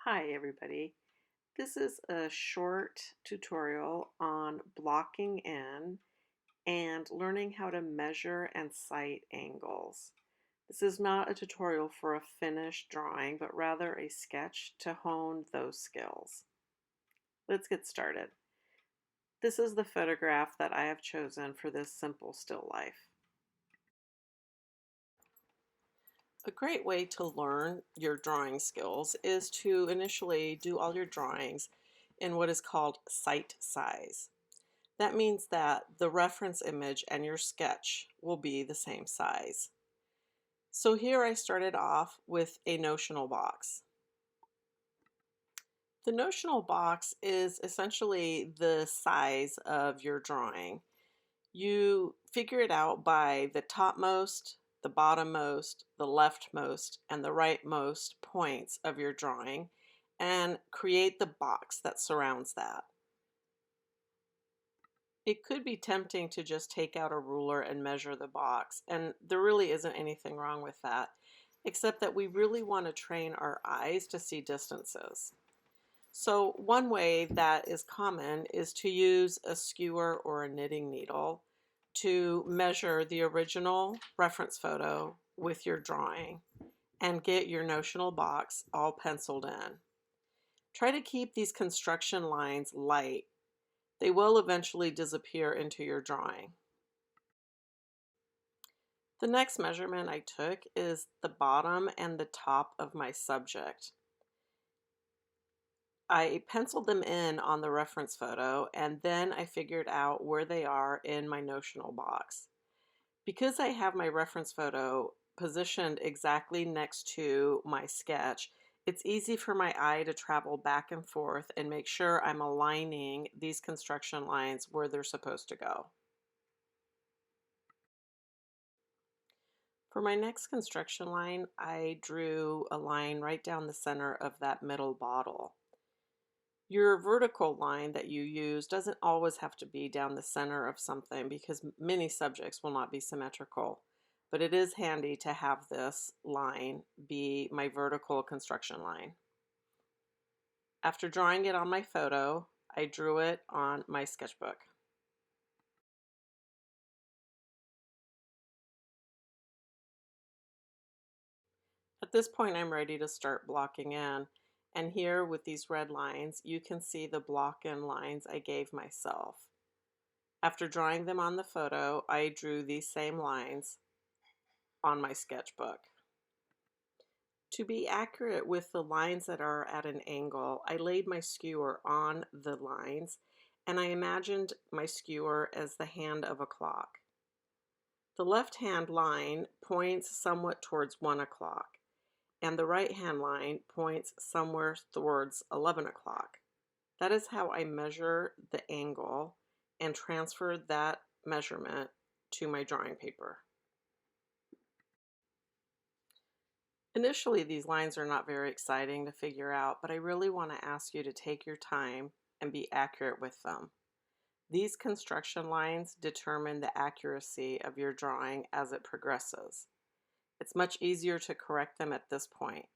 Hi everybody. This is a short tutorial on blocking in and learning how to measure and cite angles. This is not a tutorial for a finished drawing, but rather a sketch to hone those skills. Let's get started. This is the photograph that I have chosen for this simple still life. A great way to learn your drawing skills is to initially do all your drawings in what is called cite size. That means that the reference image and your sketch will be the same size. So here I started off with a notional box. The notional box is essentially the size of your drawing. You figure it out by the topmost, the bottommost, the leftmost, and the rightmost points of your drawing and create the box that surrounds that. It could be tempting to just take out a ruler and measure the box, and there really isn't anything wrong with that, except that we really want to train our eyes to see distances. So one way that is common is to use a skewer or a knitting needle to measure the original reference photo with your drawing and get your notional box all penciled in. Try to keep these construction lines light. They will eventually disappear into your drawing. The next measurement I took is the bottom and the top of my subject. I penciled them in on the reference photo and then I figured out where they are in my notional box. Because I have my reference photo positioned exactly next to my sketch, it's easy for my eye to travel back and forth and make sure I'm aligning these construction lines where they're supposed to go. For my next construction line, I drew a line right down the center of that middle bottle. Your vertical line that you use doesn't always have to be down the center of something because many subjects will not be symmetrical, but it is handy to have this line be my vertical construction line. After drawing it on my photo, I drew it on my sketchbook. At this point, I'm ready to start blocking in. And here with these red lines, you can see the block in lines I gave myself. After drawing them on the photo, I drew these same lines on my sketchbook. To be accurate with the lines that are at an angle, I laid my skewer on the lines and I imagined my skewer as the hand of a clock. The left-hand line points somewhat towards 1 o'clock and the right-hand line points somewhere towards 11 o'clock. That is how I measure the angle and transfer that measurement to my drawing paper. Initially, these lines are not very exciting to figure out, but I really want to ask you to take your time and be accurate with them. These construction lines determine the accuracy of your drawing as it progresses. It's much easier to correct them at this point.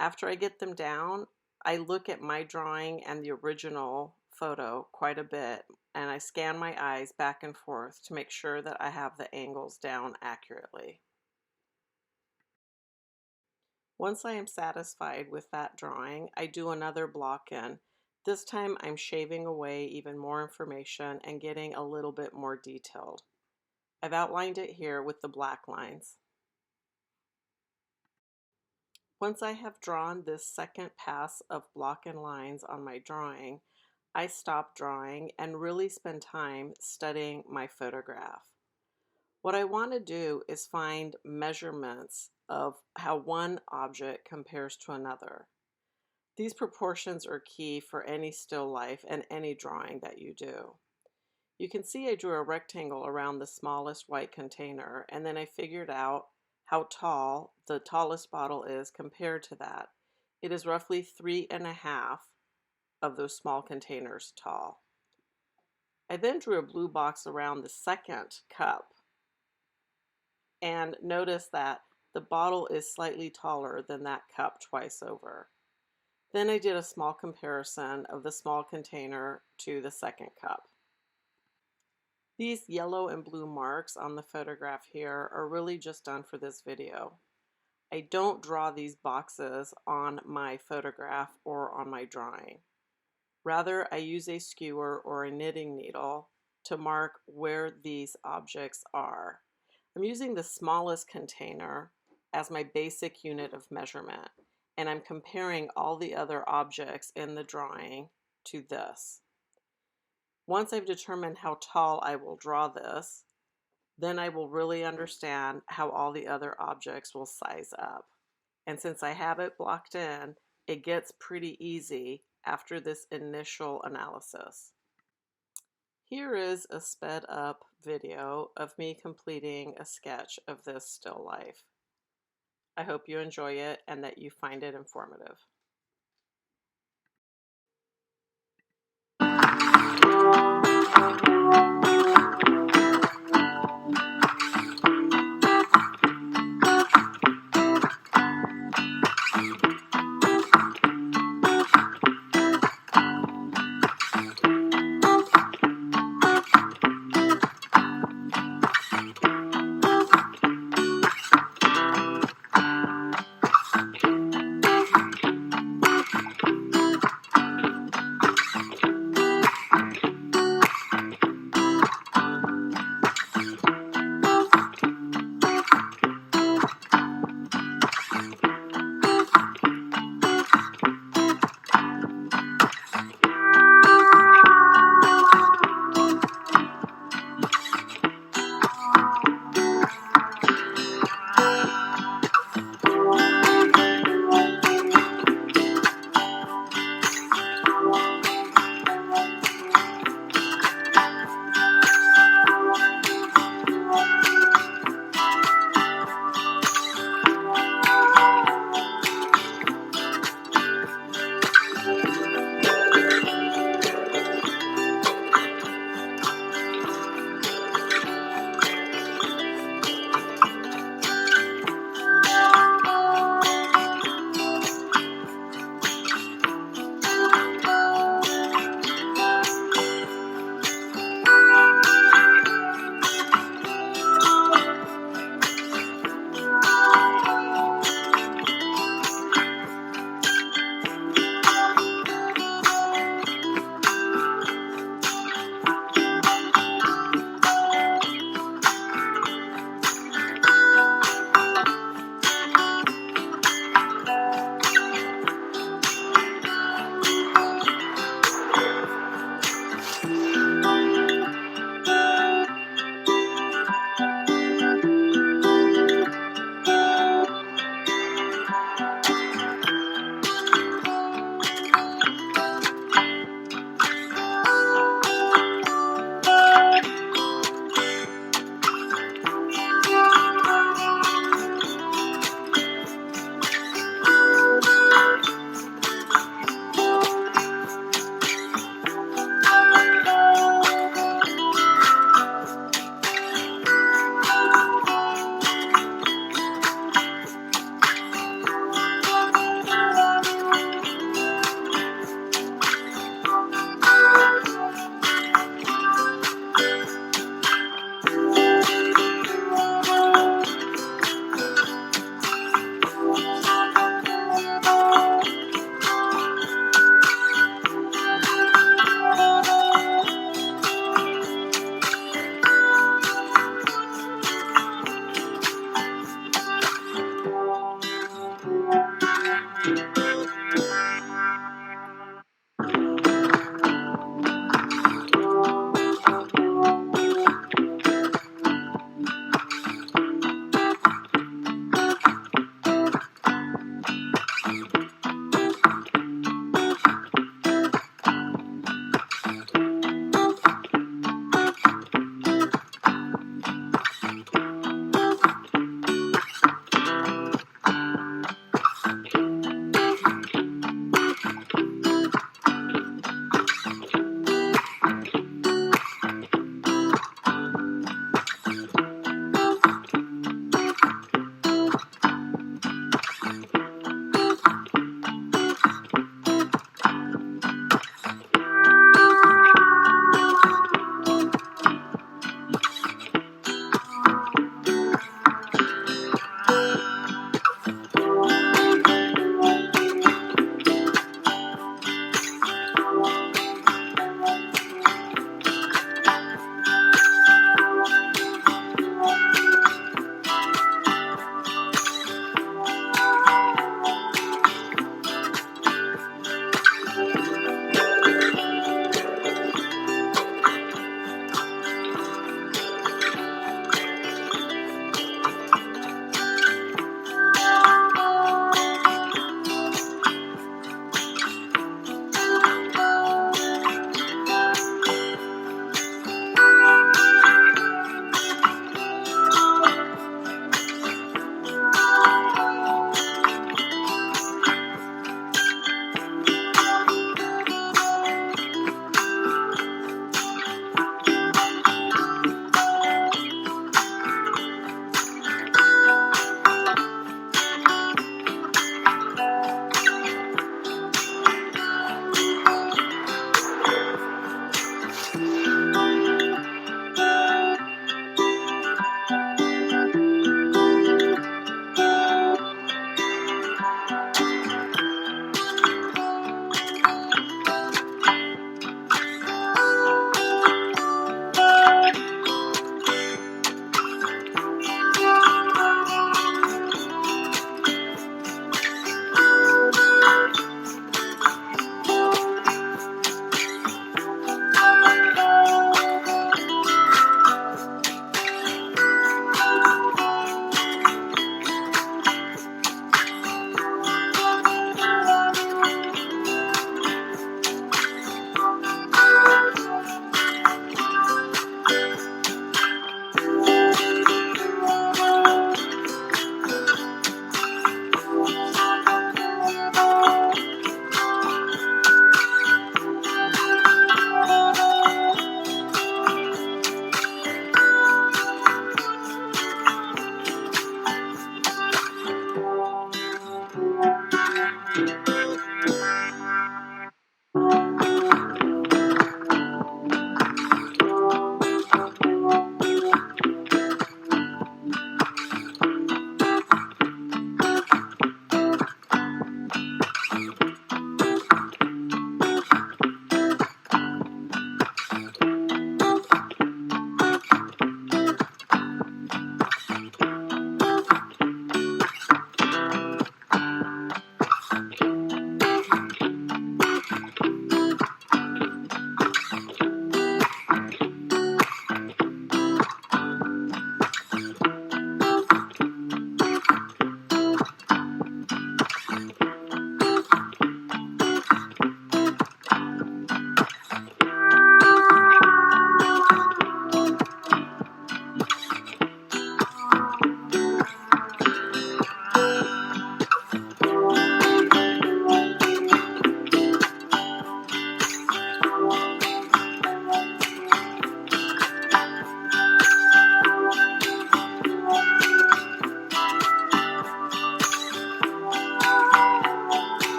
After I get them down, I look at my drawing and the original photo quite a bit, and I scan my eyes back and forth to make sure that I have the angles down accurately. Once I am satisfied with that drawing, I do another block in. This time I'm shaving away even more information and getting a little bit more detailed. I've outlined it here with the black lines. Once I have drawn this second pass of block and lines on my drawing, I stop drawing and really spend time studying my photograph. What I want to do is find measurements of how one object compares to another. These proportions are key for any still life and any drawing that you do. You can see I drew a rectangle around the smallest white container, and then I figured out how tall the tallest bottle is compared to that. It is roughly 3.5 of those small containers tall. I then drew a blue box around the second cup and notice that the bottle is slightly taller than that cup twice over. Then I did a small comparison of the small container to the second cup. These yellow and blue marks on the photograph here are really just done for this video. I don't draw these boxes on my photograph or on my drawing. Rather, I use a skewer or a knitting needle to mark where these objects are. I'm using the smallest container as my basic unit of measurement, and I'm comparing all the other objects in the drawing to this. Once I've determined how tall I will draw this, then I will really understand how all the other objects will size up. And since I have it blocked in, it gets pretty easy after this initial analysis. Here is a sped up video of me completing a sketch of this still life. I hope you enjoy it and that you find it informative.